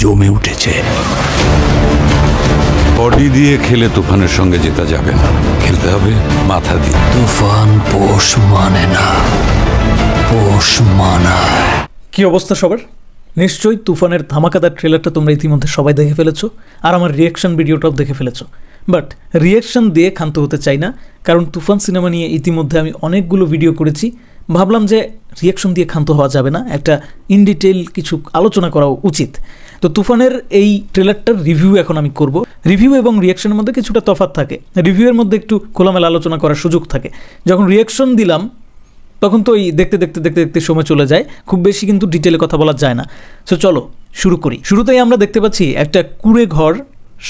জমে উঠেছে। বডি দিয়ে খেলে তুফানের সঙ্গে জেতা যাবে না, খেলতে হবে মাথা দিয়ে। তুফান পোষ মানে না, পোষ মানায়। কি অবস্থা সবার? নিশ্চয়ই তুফানের ধামাকাদার ট্রেলারটা তোমরা ইতিমধ্যে সবাই দেখে ফেলেছো, আর আমার রিয়াকশন ভিডিওটাও দেখে ফেলেছো। বাট রিয়াকশন দিয়ে ক্ষান্ত হতে চাই না, কারণ তুফান সিনেমা নিয়ে ইতিমধ্যে আমি অনেকগুলো ভিডিও করেছি। ভাবলাম যে রিয়াকশন দিয়ে ক্ষান্ত হওয়া যাবে না, একটা ইন ডিটেইল কিছু আলোচনা করা উচিত। তো তুফানের এই ট্রেলারটার রিভিউ এখন আমি করব। রিভিউ এবং রিয়াকশনের মধ্যে কিছুটা তফাৎ থাকে। রিভিউয়ের মধ্যে একটু খোলামেলা আলোচনা করার সুযোগ থাকে, যখন রিয়াকশন দিলাম তখন তো এই দেখতে দেখতে দেখতে দেখতে সময় চলে যায়, খুব বেশি কিন্তু ডিটেলে কথা বলা যায় না। সো চলো শুরু করি। শুরুতেই আমরা দেখতে পাচ্ছি একটা কুঁড়ে ঘর,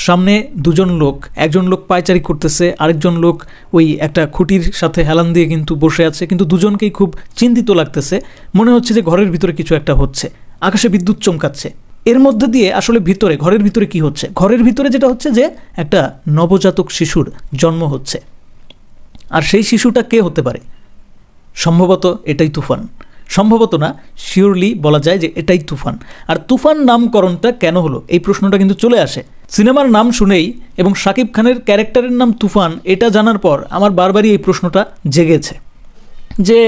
সামনে দুজন লোক, একজন লোক পায়চারি করতেছে, আরেকজন লোক ওই একটা খুঁটির সাথে হেলান দিয়ে কিন্তু বসে আছে, কিন্তু দুজনকেই খুব চিন্তিত লাগতেছে। মনে হচ্ছে যে ঘরের ভিতরে কিছু একটা হচ্ছে, আকাশে বিদ্যুৎ চমকাচ্ছে। এর মধ্যে দিয়ে আসলে ভিতরে, ঘরের ভিতরে কি হচ্ছে? ঘরের ভিতরে যেটা হচ্ছে যে একটা নবজাতক শিশুর জন্ম হচ্ছে। আর সেই শিশুটা কে হতে পারে? সম্ভবত এটাই তুফান। সম্ভবত না, শিওরলি বলা যায় যে এটাই তুফান। আর তুফান নামকরণটা কেন হলো, এই প্রশ্নটা কিন্তু চলে আসে সিনেমার নাম শুনেই, এবং শাকিব খানের ক্যারেক্টারের নাম তুফান এটা জানার পর আমার বারবারই এই প্রশ্নটা জেগেছে যে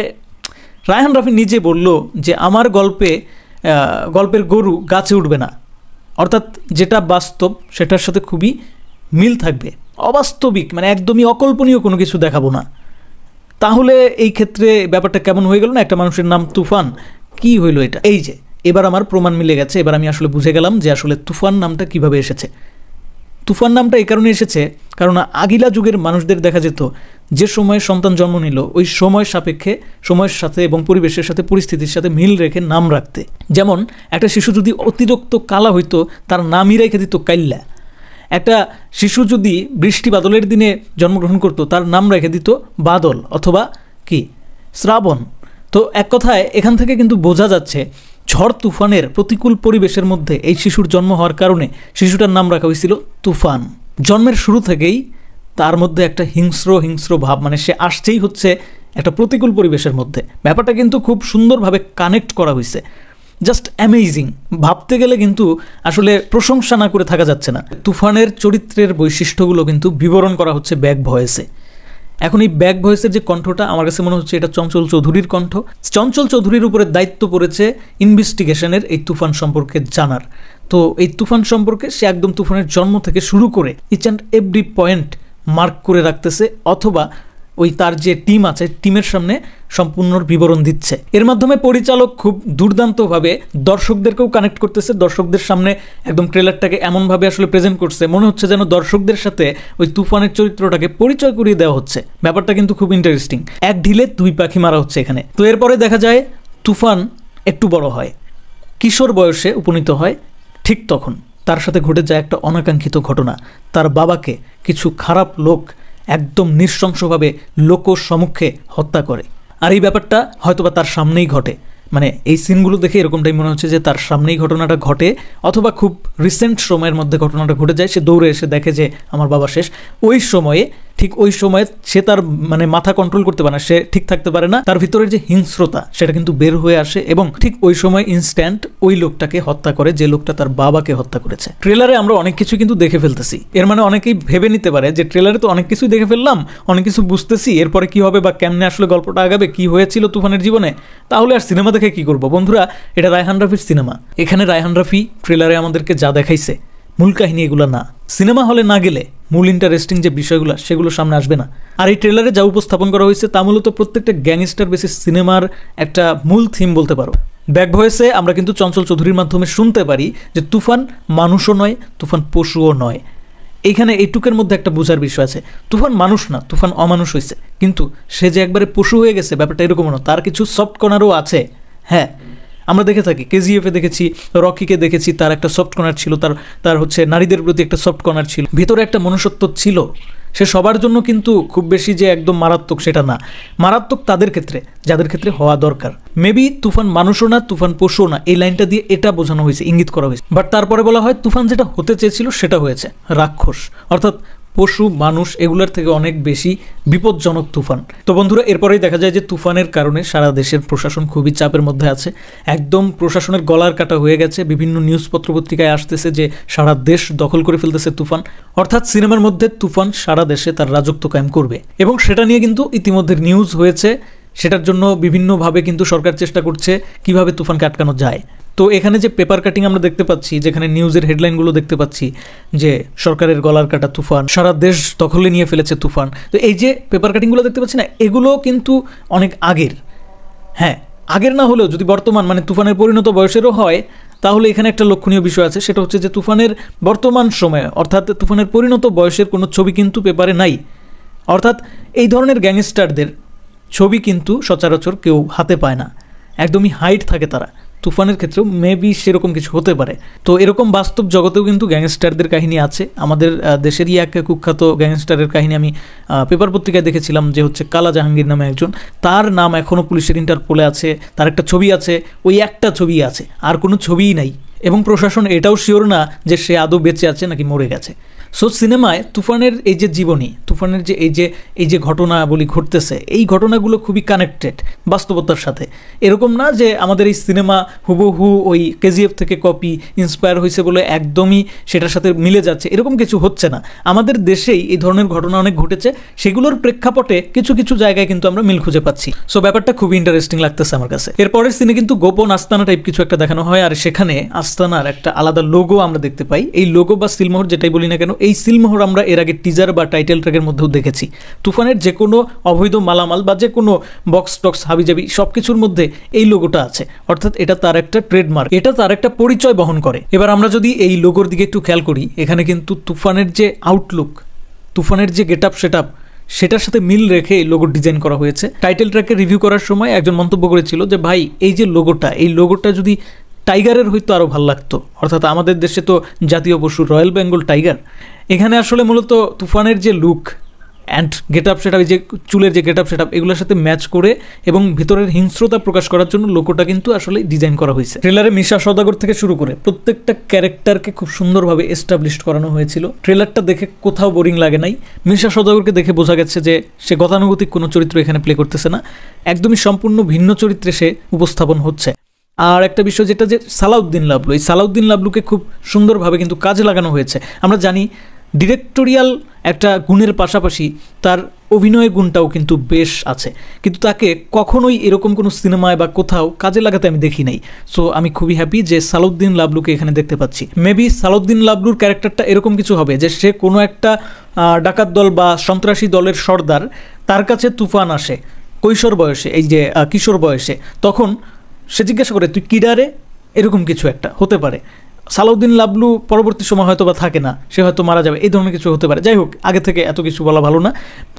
রায়হান রাফি নিজে বলল যে আমার গল্পের গরু গাছে উঠবে না, অর্থাৎ যেটা বাস্তব সেটার সাথে খুবই মিল থাকবে, অবাস্তবিক মানে একদমই অকল্পনীয় কোনো কিছু দেখাবো না। তাহলে এই ক্ষেত্রে ব্যাপারটা কেমন হয়ে গেল না? একটা মানুষের নাম তুফান, কি হইল এটা? এই যে এবার আমার প্রমাণ মিলে গেছে, এবার আমি আসলে বুঝে গেলাম যে আসলে তুফান নামটা কিভাবে এসেছে। তুফান নামটা এই কারণে এসেছে কারণ আগিলা যুগের মানুষদের দেখা যেত যে সময়ে সন্তান জন্ম নিল ওই সময় সাপেক্ষে, সময়ের সাথে এবং পরিবেশের সাথে, পরিস্থিতির সাথে মিল রেখে নাম রাখতে। যেমন একটা শিশু যদি অতিরিক্ত কালা হইতো তার নামই রেখে দিত কাইল্লা। একটা শিশু যদি বৃষ্টি বাদলের দিনে জন্মগ্রহণ করত তার নাম রেখে দিত বাদল অথবা কি শ্রাবণ। তো এক কথায় এখান থেকে কিন্তু বোঝা যাচ্ছে ঝড় তুফানের প্রতিকূল পরিবেশের মধ্যে এই শিশুর জন্ম হওয়ার কারণে শিশুটার নাম রাখা হয়েছিল তুফান। জন্মের শুরু থেকেই তার মধ্যে একটা হিংস্র ভাব, মানে সে আসছেই হচ্ছে একটা প্রতিকূল পরিবেশের মধ্যে। ব্যাপারটা কিন্তু খুব সুন্দরভাবে কানেক্ট করা হয়েছে, জাস্ট অ্যামেজিং। ভাবতে গেলে কিন্তু আসলে প্রশংসা না করে থাকা যাচ্ছে না। তুফানের চরিত্রের বৈশিষ্ট্যগুলো কিন্তু বিবরণ করা হচ্ছে ব্যাক ভয়েসে। এখন এই ব্যাক ভয়েসের যে কণ্ঠটা, আমার কাছে মনে হচ্ছে এটা চঞ্চল চৌধুরীর কণ্ঠ। চঞ্চল চৌধুরীর উপরে দায়িত্ব পড়েছে ইনভেস্টিগেশনের এই তুফান সম্পর্কে জানার। তো এই তুফান সম্পর্কে সে একদম তুফানের জন্ম থেকে শুরু করে each and every point mark করে রাখতেছে, অথবা ওই তার যে টিম আছে টিমের সামনে সম্পূর্ণ বিবরণ দিচ্ছে। এর মাধ্যমে পরিচালক খুব দুর্দান্তভাবে দর্শকদেরকেও কানেক্ট করতেছে। দর্শকদের সামনে একদম ট্রেলারটাকে এমনভাবে আসলে প্রেজেন্ট করছে, মনে হচ্ছে যেন দর্শকদের সাথে ওই তুফানের চরিত্রটাকে পরিচয় করিয়ে দেওয়া হচ্ছে। ব্যাপারটা কিন্তু খুব ইন্টারেস্টিং। এক ঢিলে দুই পাখি মারা হচ্ছে এখানে। তো এরপরে দেখা যায় তুফান একটু বড় হয়, কিশোর বয়সে উপনীত হয়। ঠিক তখন তার সাথে ঘটে যায় একটা অনাকাঙ্ক্ষিত ঘটনা। তার বাবাকে কিছু খারাপ লোক একদম নৃশংসভাবে লোক সম্মুখে হত্যা করে। আর এই ব্যাপারটা হয়তোবা তার সামনেই ঘটে, মানে এই সিনগুলো দেখে এরকমটাই মনে হচ্ছে যে তার সামনেই ঘটনাটা ঘটে, অথবা খুব রিসেন্ট সময়ের মধ্যে ঘটনাটা ঘটে যায়। সে দৌড়ে এসে দেখে যে আমার বাবা শেষ। ওই সময়ে, ঠিক ওই সময়ে সে তার মানে মাথা কন্ট্রোল করতে পারে না, সে ঠিক থাকতে পারে না। তার ভিতরের যে হিংস্রতা সেটা কিন্তু বের হয়ে আসে, এবং ঠিক ওই সময় ইনস্ট্যান্ট ওই লোকটাকে হত্যা করে যে লোকটা তার বাবাকে হত্যা করেছে। ট্রেলারে আমরা অনেক কিছু কিন্তু দেখে ফেলতেছি। এর মানে অনেকেই ভেবে নিতে পারে যে ট্রেলারে তো অনেক কিছুই দেখে ফেললাম, অনেক কিছু বুঝতেছি, এরপরে কি হবে বা কেমনে আসলে গল্পটা আগাবে, কি হয়েছিল তুফানের জীবনে, তাহলে আর সিনেমা দেখে কি করবো? বন্ধুরা, এটা রায়হান রাফির সিনেমা। এখানে রায়হান রাফি ট্রেলারে আমাদেরকে যা দেখাইছে মূল কাহিনী এগুলো না। সিনেমা হলে না গেলে মূল ইন্টারেস্টিং যে বিষয়গুলো সেগুলো সামনে আসবে না। আর এই ট্রেলারে যা উপস্থাপন করা হয়েছে তা মূলত প্রত্যেকটা গ্যাংস্টার বেসিস সিনেমার একটা মূল থিম বলতে পারো। ব্যাক ভয়েসে আমরা কিন্তু চঞ্চল চৌধুরীর মাধ্যমে শুনতে পারি যে তুফান মানুষও নয়, তুফান পশুও নয়। এইখানে এইটুকের মধ্যে একটা বোঝার বিষয় আছে, তুফান মানুষ না, তুফান অমানুষ হয়েছে। কিন্তু সে যে একবারে পশু হয়ে গেছে ব্যাপারটা এরকম না, তার কিছু সফট কর্নারও আছে। হ্যাঁ, আমরা দেখে থাকি, কেজিএফে দেখেছি, রকিকে দেখেছি, তার একটা সফট কর্নার ছিল, তার হচ্ছে নারীদের প্রতি একটা সফট কর্নার ছিল, ভিতরে একটা মনুষ্যত্ব ছিল। সে সবার জন্য কিন্তু খুব বেশি যে একদম মারাত্মক সেটা না, মারাত্মক তাদের ক্ষেত্রে যাদের ক্ষেত্রে হওয়া দরকার। মেবি তুফান মানুষও না, তুফান পশুও না, এই লাইনটা দিয়ে এটা বোঝানো হয়েছে, ইঙ্গিত করা হয়েছে। বাট তারপরে বলা হয় তুফান যেটা হতে চেয়েছিল সেটা হয়েছে, রাক্ষস, অর্থাৎ পশু মানুষ এগুলোর থেকে অনেক বেশি বিপজ্জনক তুফান। তো বন্ধুরা, এরপরেই দেখা যায় যে তুফানের কারণে সারা দেশের প্রশাসন খুবই চাপের মধ্যে আছে। একদম প্রশাসনের গলার কাটা হয়ে গেছে। বিভিন্ন নিউজ পত্রপত্রিকায় আসতেছে যে সারা দেশ দখল করে ফেলতেছে তুফান, অর্থাৎ সিনেমার মধ্যে তুফান সারা দেশে তার রাজত্ব কায়েম করবে। এবং সেটা নিয়ে কিন্তু ইতিমধ্যে নিউজ হয়েছে। সেটার জন্য বিভিন্নভাবে কিন্তু সরকার চেষ্টা করছে কিভাবে তুফানকে আটকানো যায়। তো এখানে যে পেপার কাটিং আমরা দেখতে পাচ্ছি, যেখানে নিউজের হেডলাইনগুলো দেখতে পাচ্ছি যে সরকারের গলার কাটা তুফান, সারা দেশ দখলে নিয়ে ফেলেছে তুফান, তো এই যে পেপার কাটিংগুলো দেখতে পাচ্ছি না, এগুলো কিন্তু অনেক আগের। হ্যাঁ, আগের না হলেও যদি বর্তমান মানে তুফানের পরিণত বয়সেরও হয়, তাহলে এখানে একটা লক্ষণীয় বিষয় আছে। সেটা হচ্ছে যে তুফানের বর্তমান সময়ে অর্থাৎ তুফানের পরিণত বয়সের কোনো ছবি কিন্তু পেপারে নাই। অর্থাৎ এই ধরনের গ্যাংস্টারদের ছবি কিন্তু সচরাচর কেউ হাতে পায় না, একদমই হাইট থাকে তারা। তুফানের ক্ষেত্রেও মেবি সেরকম কিছু হতে পারে। তো এরকম বাস্তব জগতেও কিন্তু গ্যাংস্টারদের কাহিনী আছে। আমাদের দেশেরই এক কুখ্যাত গ্যাংস্টারের কাহিনী আমি পেপার পত্রিকায় দেখেছিলাম, যে হচ্ছে কালা জাহাঙ্গীর নামে একজন। তার নাম এখনও পুলিশের ইন্টারপোলে আছে, তার একটা ছবি আছে, ওই একটা ছবি আছে, আর কোনো ছবিই নাই। এবং প্রশাসন এটাও শিওর না যে সে আদৌ বেঁচে আছে নাকি মরে গেছে। সো সিনেমায় তুফানের এই যে জীবনী, তুফানের যে এই যে ঘটনাবলী ঘটতেছে, এই ঘটনাগুলো খুবই কানেক্টেড বাস্তবতার সাথে। এরকম না যে আমাদের এই সিনেমা হুবহু ওই কেজিএফ থেকে কপি ইন্সপায়ার হয়েছে বলে একদমই সেটার সাথে মিলে যাচ্ছে, এরকম কিছু হচ্ছে না। আমাদের দেশেই এই ধরনের ঘটনা অনেক ঘটেছে, সেগুলোর প্রেক্ষাপটে কিছু কিছু জায়গায় কিন্তু আমরা মিল খুঁজে পাচ্ছি। সো ব্যাপারটা খুবই ইন্টারেস্টিং লাগতেছে আমার কাছে। এরপরের সিনে কিন্তু গোপন আস্তানা টাইপ কিছু একটা দেখানো হয়, আর সেখানে আস্তানার একটা আলাদা লোগো আমরা দেখতে পাই। এই লোগো বা সিলমোহর যেটাই বলি না কেন, এই সিলমোহর আমরা এর আগে টিজার বা টাইটেল ট্র্যাকের মধ্যেও দেখেছি। তুফানের যে কোনো অবৈধ মালামাল বা যে কোনো বক্স টক্স হাবিজাবি সব কিছুর মধ্যে এই লোগোটা আছে, অর্থাৎ এটা তার একটা ট্রেডমার্ক, এটা তার একটা পরিচয় বহন করে। এবার আমরা যদি এই লোগোর দিকে একটু খেয়াল করি, এখানে কিন্তু তুফানের যে আউটলুক, তুফানের যে গেট আপ সেট আপ, সেটার সাথে মিল রেখে এই লোগোর ডিজাইন করা হয়েছে। টাইটেল ট্র্যাকে রিভিউ করার সময় একজন মন্তব্য করেছিল যে ভাই, এই যে লোগোটা, এই লোগোটা যদি টাইগারের হয়তো আরও ভালো লাগতো। অর্থাৎ আমাদের দেশে তো জাতীয় পশু রয়্যাল বেঙ্গল টাইগার। এখানে আসলে মূলত তুফানের যে look and get up set up, এই যে চুলের যে গেট আপ সেট আপ, এগুলোর সাথে ম্যাচ করে এবং ভিতরের হিংস্রতা প্রকাশ করার জন্য লোগোটা কিন্তু আসলে ডিজাইন করা হয়েছে। ট্রেলারে মিশা সওদাগর থেকে শুরু করে প্রত্যেকটা ক্যারেক্টারকে খুব সুন্দরভাবে এস্টাবলিশড করানো হয়েছিল। ট্রেলারটা দেখে কোথাও বোরিং লাগে নাই। মিশা সওদাগরকে দেখে বোঝা গেছে যে সে গতানুগতিক কোনো চরিত্র এখানে প্লে করতেছে না, একদমই সম্পূর্ণ ভিন্ন চরিত্রে সে উপস্থাপন হচ্ছে। আর একটা বিষয় যেটা, যে সালাউদ্দিন লাবলু, এই সালাউদ্দিন লাবলুকে খুব সুন্দরভাবে কিন্তু কাজে লাগানো হয়েছে। আমরা জানি ডিরেক্টোরিয়াল একটা গুণের পাশাপাশি তার অভিনয়ের গুণটাও কিন্তু বেশ আছে, কিন্তু তাকে কখনোই এরকম কোনো সিনেমায় বা কোথাও কাজে লাগাতে আমি দেখি নাই। সো আমি খুবই হ্যাপি যে সালাউদ্দিন লাবলুকে এখানে দেখতে পাচ্ছি। মেবি সালাউদ্দিন লাবলুর ক্যারেক্টারটা এরকম কিছু হবে যে সে কোনো একটা ডাকাত দল বা সন্ত্রাসী দলের সর্দার, তার কাছে তুফান আসে কৈশোর বয়সে, এই যে কিশোর বয়সে, তখন সে জিজ্ঞাসা করে তুই কিডারে, এরকম কিছু একটা হতে পারে। সালাউদ্দিন লাবলু পরবর্তী সময় হয়তো বা থাকে না, সে হয়তো মারা যাবে, এই ধরনের কিছু হতে পারে। যাই হোক, আগে থেকে এত কিছু বলা ভালো না,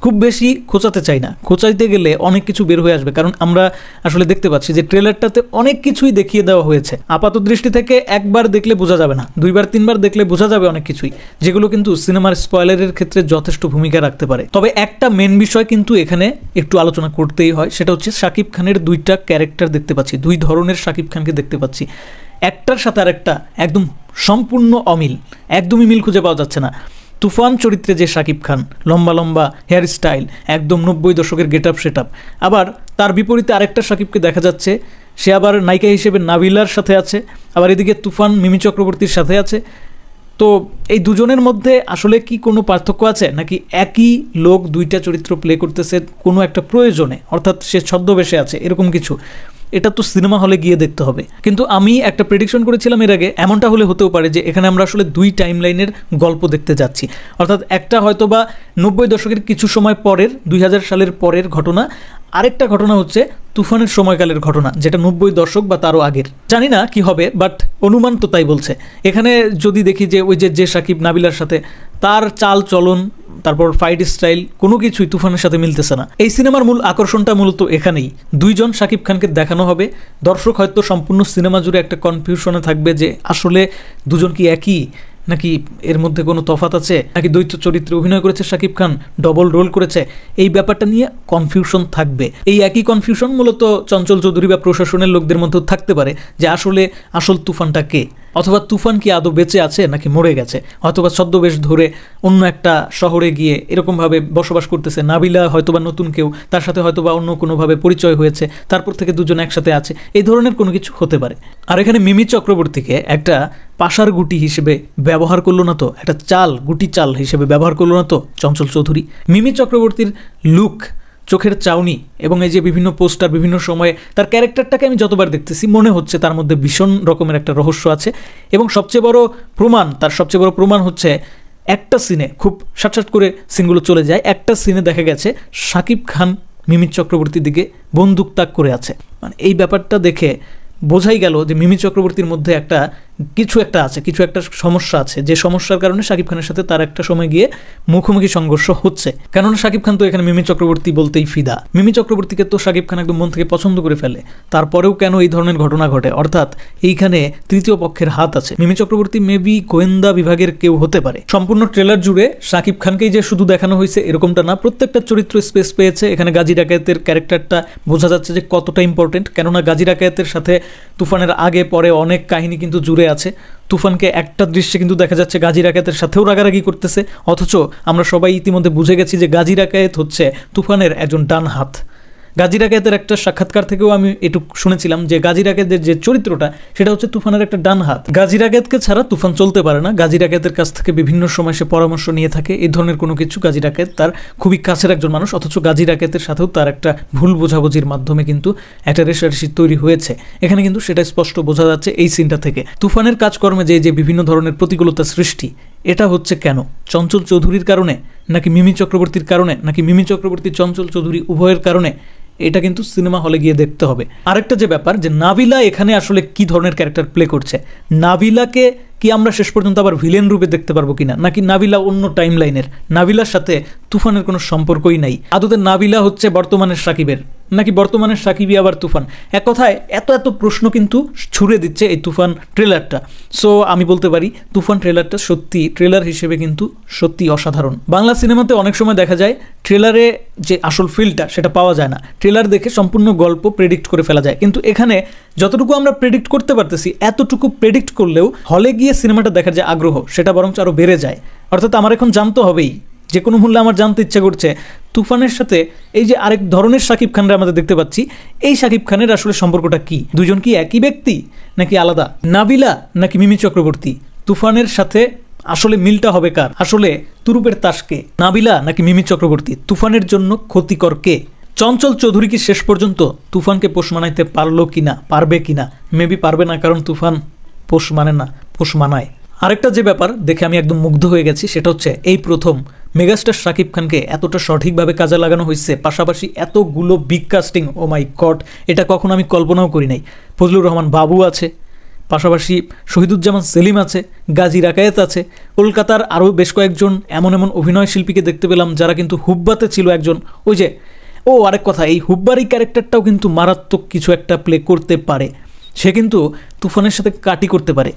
খুব বেশি খোঁচাতে চাই না। খোঁচাইতে গেলে অনেক কিছু বের হয়ে আসবে, কারণ আমরা আসলে দেখতে পাচ্ছি যে ট্রেলারটাতে অনেক কিছুই দেখিয়ে দেওয়া হয়েছে। আপাত দৃষ্টি থেকে একবার দেখলে বোঝা যাবে না, দুইবার তিনবার দেখলে বোঝা যাবে অনেক কিছুই, যেগুলো কিন্তু সিনেমার স্পয়লারের ক্ষেত্রে যথেষ্ট ভূমিকা রাখতে পারে। তবে একটা মেন বিষয় কিন্তু এখানে একটু আলোচনা করতেই হয়, সেটা হচ্ছে শাকিব খানের দুইটা ক্যারেক্টার দেখতে পাচ্ছি, দুই ধরনের শাকিব খানকে দেখতে পাচ্ছি। একটার সাথে আরেকটা একদম সম্পূর্ণ অমিল, একদমই মিল খুঁজে পাওয়া যাচ্ছে না। তুফান চরিত্রে যে শাকিব খান, লম্বা লম্বা হেয়ার স্টাইল, একদম 90 দশকের গেট আপ সেট আপ, আবার তার বিপরীতে আরেকটা শাকিবকে দেখা যাচ্ছে, সে আবার নায়িকা হিসেবে নাবিলার সাথে আছে, আবার এদিকে তুফান মিমি চক্রবর্তীর সাথে আছে। তো এই দুজনের মধ্যে আসলে কি কোনো পার্থক্য আছে, নাকি একই লোক দুইটা চরিত্র প্লে করতেছে কোনো একটা প্রয়োজনে, অর্থাৎ সে ছদ্মবেশে আছে, এরকম কিছু? এটা তো সিনেমা হলে গিয়ে দেখতে হবে। কিন্তু আমি একটা প্রেডিকশন করেছিলাম এর আগে, এমনটা হলে হতেও পারে যে এখানে আমরা আসলে দুই টাইম লাইনের গল্প দেখতে যাচ্ছি। অর্থাৎ একটা হয়তো বা 90 দশকের কিছু সময় পরের, 2000 সালের পরের ঘটনা, আরেকটা ঘটনা হচ্ছে তুফানের সময়কালের ঘটনা, যেটা 90 দশক বা তারও আগের। জানি না কি হবে, বাট অনুমান তো তাই বলছে। এখানে যদি দেখি যে ওই যে সাকিব নাবিলার সাথে তার চাল চলন, তারপর ফাইট স্টাইল, কোনো কিছুই তুফানের সাথে মিলতেছে না। এই সিনেমার মূল আকর্ষণটা মূলত এখানেই, দুইজন শাকিব খানকে দেখানো হবে। দর্শক হয়তো সম্পূর্ণ সিনেমা জুড়ে একটা কনফিউশনে থাকবে যে আসলে দুজন কি একই, নাকি এর মধ্যে কোনো তফাৎ আছে, নাকি দ্বৈত চরিত্রে অভিনয় করেছে শাকিব খান, ডবল রোল করেছে, এই ব্যাপারটা নিয়ে কনফিউশন থাকবে। এই একই কনফিউশন মূলত চঞ্চল চৌধুরী বা প্রশাসনের লোকদের মধ্যেও থাকতে পারে যে আসলে আসল তুফানটা কে। অথবা তুফান কি আদৌ বেঁচে আছে নাকি মরে গেছে, অথবা ছদ্মবেশ ধরে অন্য একটা শহরে গিয়ে এরকমভাবে বসবাস করতেছে, নাবিলা হয়তোবা নতুন কেউ, তার সাথে হয়তোবা অন্য কোনোভাবে পরিচয় হয়েছে, তারপর থেকে দুজন একসাথে আছে, এই ধরনের কোনো কিছু হতে পারে। আর এখানে মিমি চক্রবর্তীকে একটা পাশার গুটি হিসেবে ব্যবহার করলো না তো, একটা গুটি চাল হিসেবে ব্যবহার করলো না তো চঞ্চল চৌধুরী। মিমি চক্রবর্তীর লুক, চোখের চাউনি এবং এই যে বিভিন্ন পোস্টার, বিভিন্ন সময়ে তার ক্যারেক্টারটাকে আমি যতবার দেখতেছি মনে হচ্ছে তার মধ্যে ভীষণ রকমের একটা রহস্য আছে। এবং সবচেয়ে বড় প্রমাণ হচ্ছে একটা সিনে, খুব সাটসাট করে সিনগুলো চলে যায়, একটা সিনে দেখা গেছে শাকিব খান মিমি চক্রবর্তীর দিকে বন্দুক তাক করে আছে। মানে এই ব্যাপারটা দেখে বোঝাই গেল যে মিমি চক্রবর্তীর মধ্যে কিছু একটা সমস্যা আছে, যে সমস্যার কারণে শাকিব খানের সাথে তার একটা সময় গিয়ে মুখোমুখি সংঘর্ষ হচ্ছে। কেননা শাকিব খান তো এখানে মিমি চক্রবর্তী বলতেই ফিদা, মিমি চক্রবর্তীকে তো শাকিব খান একদম মন থেকে পছন্দ করে ফেলে, তারপরেও কেন এই ধরনের ঘটনা ঘটে? অর্থাৎ এইখানে তৃতীয় পক্ষের হাত আছে। মিমি চক্রবর্তী মেবি গোয়েন্দা বিভাগের কেউ হতে পারে। সম্পূর্ণ ট্রেলার জুড়ে শাকিব খানকেই যে শুধু দেখানো হয়েছে এরকমটা না, প্রত্যেকটা চরিত্র স্পেস পেয়েছে। এখানে গাজী ডাকায়েতের ক্যারেক্টারটা বোঝা যাচ্ছে যে কতটা ইম্পর্টেন্ট, কেননা গাজী ডাকায়েতের সাথে তুফানের আগে পরে অনেক কাহিনী কিন্তু জুড়ে আছে। তুফানকে একটা দৃশ্যে কিন্তু দেখা যাচ্ছে গাজী ডাকায়েতের সাথেও রাগারাগি করতেছে, অথচ আমরা সবাই ইতিমধ্যে বুঝে গেছি যে গাজী ডাকায়েত হচ্ছে তুফানের একজন ডান হাত। গাজী ডাকায়েতের একটা সাক্ষাৎকার থেকেও আমি এটুকু শুনেছিলাম যে গাজী ডাকায়েতের যে চরিত্রটা সেটা হচ্ছে তুফানের একটা ডান হাত। গাজী ডাকায়েতকে ছাড়া তুফান চলতে পারে না। গাজী ডাকায়েতের কাছ থেকে বিভিন্ন সময় সে পরামর্শ নিয়ে থাকে, এই ধরনের কোনো কিছু। গাজী ডাকায়েত তার খুবই কাছের একজন মানুষ, অথচ গাজী ডাকায়েতের সাথেও তার একটা ভুল বোঝাবুঝির মাধ্যমে কিন্তু একটা রেষারেষি তৈরি হয়েছে। এখানে কিন্তু সেটা স্পষ্ট বোঝা যাচ্ছে এই সিনটা থেকে। তুফানের কাজকর্মে যে বিভিন্ন ধরনের প্রতিকূলতা সৃষ্টি, এটা হচ্ছে কেন? চঞ্চল চৌধুরীর কারণে, নাকি মিমি চক্রবর্তীর কারণে, নাকি মিমি চক্রবর্তী চঞ্চল চৌধুরী উভয়ের কারণে? এটা কিন্তু সিনেমা হলে গিয়ে দেখতে হবে। আরেকটা যে ব্যাপার, যে নাবিলা এখানে আসলে কি ধরনের ক্যারেক্টার প্লে করছে, নাবিলাকে কি আমরা শেষ পর্যন্ত আবার ভিলেন রূপে দেখতে পারবো কিনা, নাকি নাবিলা অন্য টাইম লাইনের? নাবিলার সাথে তুফানের কোনো সম্পর্কই নাই। আদতে নাবিলা হচ্ছে বর্তমানের সাকিবের, নাকি বর্তমানের সাকিবই আবার তুফান? এক কথায় এত প্রশ্ন কিন্তু ছুড়ে দিচ্ছে এই তুফান ট্রেলারটা। সো আমি বলতে পারি তুফান ট্রেলারটা সত্যি ট্রেলার হিসেবে কিন্তু সত্যি অসাধারণ। বাংলা সিনেমাতে অনেক সময় দেখা যায় ট্রেলারে যে আসল ফিলটা সেটা পাওয়া যায় না, ট্রেলার দেখে সম্পূর্ণ গল্প প্রেডিক্ট করে ফেলা যায়। কিন্তু এখানে যতটুকু আমরা প্রেডিক্ট করতে পারতেছি, এতটুকু প্রেডিক্ট করলেও হলে গিয়ে সিনেমাটা দেখার যে আগ্রহ সেটা বরঞ্চ আরও বেড়ে যায়। অর্থাৎ আমার এখন জানতে হবেই, যে কোনো মূল্যে আমার জানতে ইচ্ছা করছে তুফানের সাথে এই যে আরেক ধরনের শাকিব খানরা আমাদের দেখতে পাচ্ছি, এই শাকিব খানের আসলে সম্পর্কটা কি? দুজন কি একই ব্যক্তি নাকি আলাদা? নাবিলা নাকি মিমি চক্রবর্তী? তুফানের সাথে আসলে মিলটা হবে কার? আসলে তুরুপের তাসকে নাবিলা নাকি মিমি চক্রবর্তী? তুফানের জন্য ক্ষতিকর কে? চঞ্চল চৌধুরী কি শেষ পর্যন্ত তুফানকে পোষ মানাইতে পারলো কিনা, পারবে কিনা? মেবি পারবে না, কারণ তুফান পোষ মানে না, পোষ মানায়। আরেকটা যে ব্যাপার দেখে আমি একদম মুগ্ধ হয়ে গেছি, সেটা হচ্ছে এই প্রথম মেগাস্টার শাকিব খানকে এতটা সঠিকভাবে কাজে লাগানো হয়েছে, পাশাপাশি এতগুলো বিগ কাস্টিং, ও মাই গড, এটা কখনো আমি কল্পনাও করি নাই। ফজলুর রহমান বাবু আছে, পাশাপাশি শহীদুজ্জামান সেলিম আছে, গাজী ডাকায়েত আছে, কলকাতার আরও বেশ কয়েকজন এমন অভিনয় শিল্পীকে দেখতে পেলাম যারা কিন্তু হুব্বাতে ছিল একজন। আরেক কথা, এই হুব্বার এই ক্যারেক্টারটাও কিন্তু মারাত্মক কিছু একটা প্লে করতে পারে, সে কিন্তু তুফানের সাথে কাটি করতে পারে।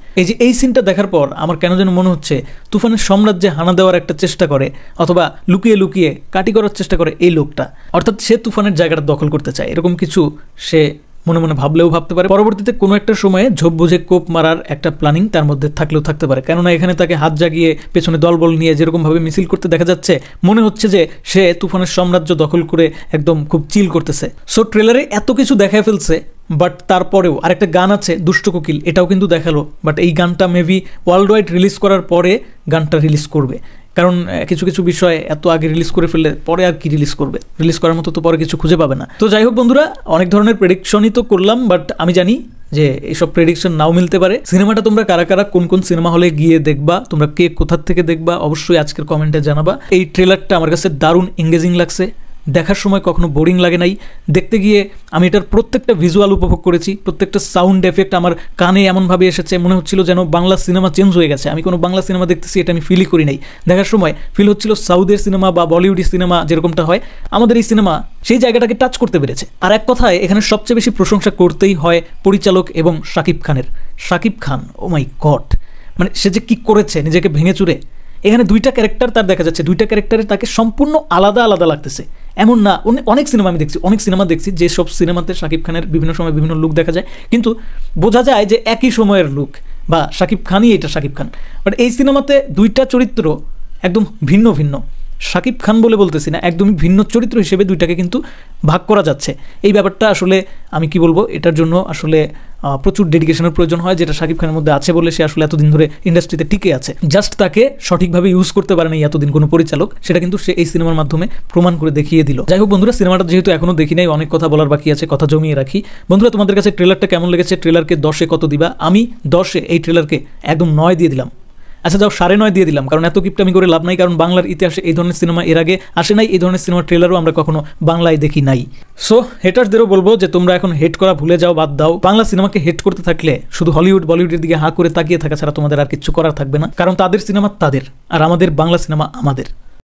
এই সিনটা দেখার পর আমার কেন যেন মনে হচ্ছে তুফানের সাম্রাজ্যে হানা দেওয়ার একটা চেষ্টা করে, অথবা লুকিয়ে লুকিয়ে কাটি করার চেষ্টা করে এই লোকটা। অর্থাৎ সে তুফানের জায়গাটা দখল করতে চায়, এরকম কিছু সে মনে মনে ভাবলেও ভাবতে পারে। পরবর্তীতে কোনো একটা সময়ে ঝোপ বুঝে কোপ মারার একটা প্ল্যানিং তার মধ্যে থাকলেও থাকতে পারে, কেননা এখানে তাকে হাত জাগিয়ে পেছনে দলবল নিয়ে যেরকমভাবে মিছিল করতে দেখা যাচ্ছে, মনে হচ্ছে যে সে তুফানের সাম্রাজ্য দখল করে একদম খুব চিল করতেছে। সো ট্রেলারে এত কিছু দেখায় ফেলছে, বাট তারপরেও আরেকটা গান আছে দুষ্ট কোকিল, এটাও কিন্তু দেখালো। বাট এই গানটা মেবি ওয়ার্ল্ড ওয়াইড রিলিজ করার পরে গানটা রিলিজ করবে, কারণ কিছু বিষয় এত আগে রিলিজ করে ফেললে পরে আর কি রিলিজ করবে? রিলিজ করার মতো তো পরে কিছু খুঁজে পাবে না। তো যাই হোক বন্ধুরা, অনেক ধরনের প্রেডিকশনই তো করলাম, বাট আমি জানি যে এইসব প্রেডিকশন নাও মিলতে পারে। সিনেমাটা তোমরা কারা কারা কোন সিনেমা হলে গিয়ে দেখবা, তোমরা কে কোথার থেকে দেখবা, অবশ্যই আজকের কমেন্টে জানাবা। এই ট্রেলারটা আমার কাছে দারুণ এঙ্গেজিং লাগছে, দেখার সময় কখনো বোরিং লাগে নাই। দেখতে গিয়ে আমি এটার প্রত্যেকটা ভিজুয়াল উপভোগ করেছি, প্রত্যেকটা সাউন্ড এফেক্ট আমার কানে এমনভাবে এসেছে, মনে হচ্ছিল যেন বাংলা সিনেমা চেঞ্জ হয়ে গেছে। আমি কোনো বাংলা সিনেমা দেখতেছি এটা আমি ফিলই করি নাই। দেখার সময় ফিল হচ্ছিল সাউথের সিনেমা বা বলিউডি সিনেমা যেরকমটা হয়, আমাদের এই সিনেমা সেই জায়গাটাকে টাচ করতে পেরেছে। আর এক কথায় এখানে সবচেয়ে বেশি প্রশংসা করতেই হয় পরিচালক এবং শাকিব খানের। শাকিব খান, ও মাই গড, মানে সে যে কি করেছে নিজেকে ভেঙে চুরে। এখানে দুইটা ক্যারেক্টার তার দেখা যাচ্ছে, দুইটা ক্যারেক্টারে তাকে সম্পূর্ণ আলাদা আলাদা লাগতেছে। এমন না, অনেক সিনেমা আমি দেখছি, অনেক সিনেমা দেখছি যেসব সিনেমাতে শাকিব খানের বিভিন্ন সময় বিভিন্ন লুক দেখা যায়, কিন্তু বোঝা যায় যে একই সময়ের লুক, বা শাকিব খানই এটা শাকিব খান। বাট এই সিনেমাতে দুইটা চরিত্র একদম ভিন্ন ভিন্ন, শাকিব খান বলে বলতেছি না, একদমই ভিন্ন চরিত্র হিসেবে দুইটাকে কিন্তু ভাগ করা যাচ্ছে। এই ব্যাপারটা আসলে আমি কি বলবো, এটার জন্য আসলে প্রচুর ডেডিকেশনের প্রয়োজন হয়, যেটা শাকিব খানের মধ্যে আছে বলে সে আসলে এতদিন ধরে ইন্ডাস্ট্রিতে টিকে আছে। জাস্ট তাকে সঠিকভাবে ইউজ করতে পারে না এতদিন কোনো পরিচালক, সেটা কিন্তু সে এই সিনেমার মাধ্যমে প্রমাণ করে দেখিয়ে দিল। যাই হোক বন্ধুরা, সিনেমাটা যেহেতু এখনো দেখি নাই, অনেক কথা বলার বাকি আছে, কথা জমিয়ে রাখি। বন্ধুরা, তোমাদের কাছে ট্রেলারটা কেমন লেগেছে? ট্রেলারকে 10-এ কত দিবা? আমি 10-এ এই ট্রেলারকে একদম 9 দিয়ে দিলাম। আচ্ছা যাও 9.5 দিয়ে দিলাম, কারণ এত কিপটামি করে লাভ নাই, কারণ বাংলার ইতিহাসে এই ধরনের সিনেমা এর আগে আসে নাই, এই ধরনের সিনেমার ট্রেলারও আমরা কখনো বাংলায় দেখি নাই। সো হেটার্সদেরও বলবো যে তোমরা এখন হেট করা ভুলে যাও, বাদ দাও। বাংলা সিনেমাকে হেট করতে থাকলে শুধু হলিউড বলিউডের দিকে হাঁ করে তাকিয়ে থাকা ছাড়া তোমাদের আর কিছু করার থাকবে না, কারণ তাদের সিনেমা তাদের, আর আমাদের বাংলা সিনেমা আমাদের।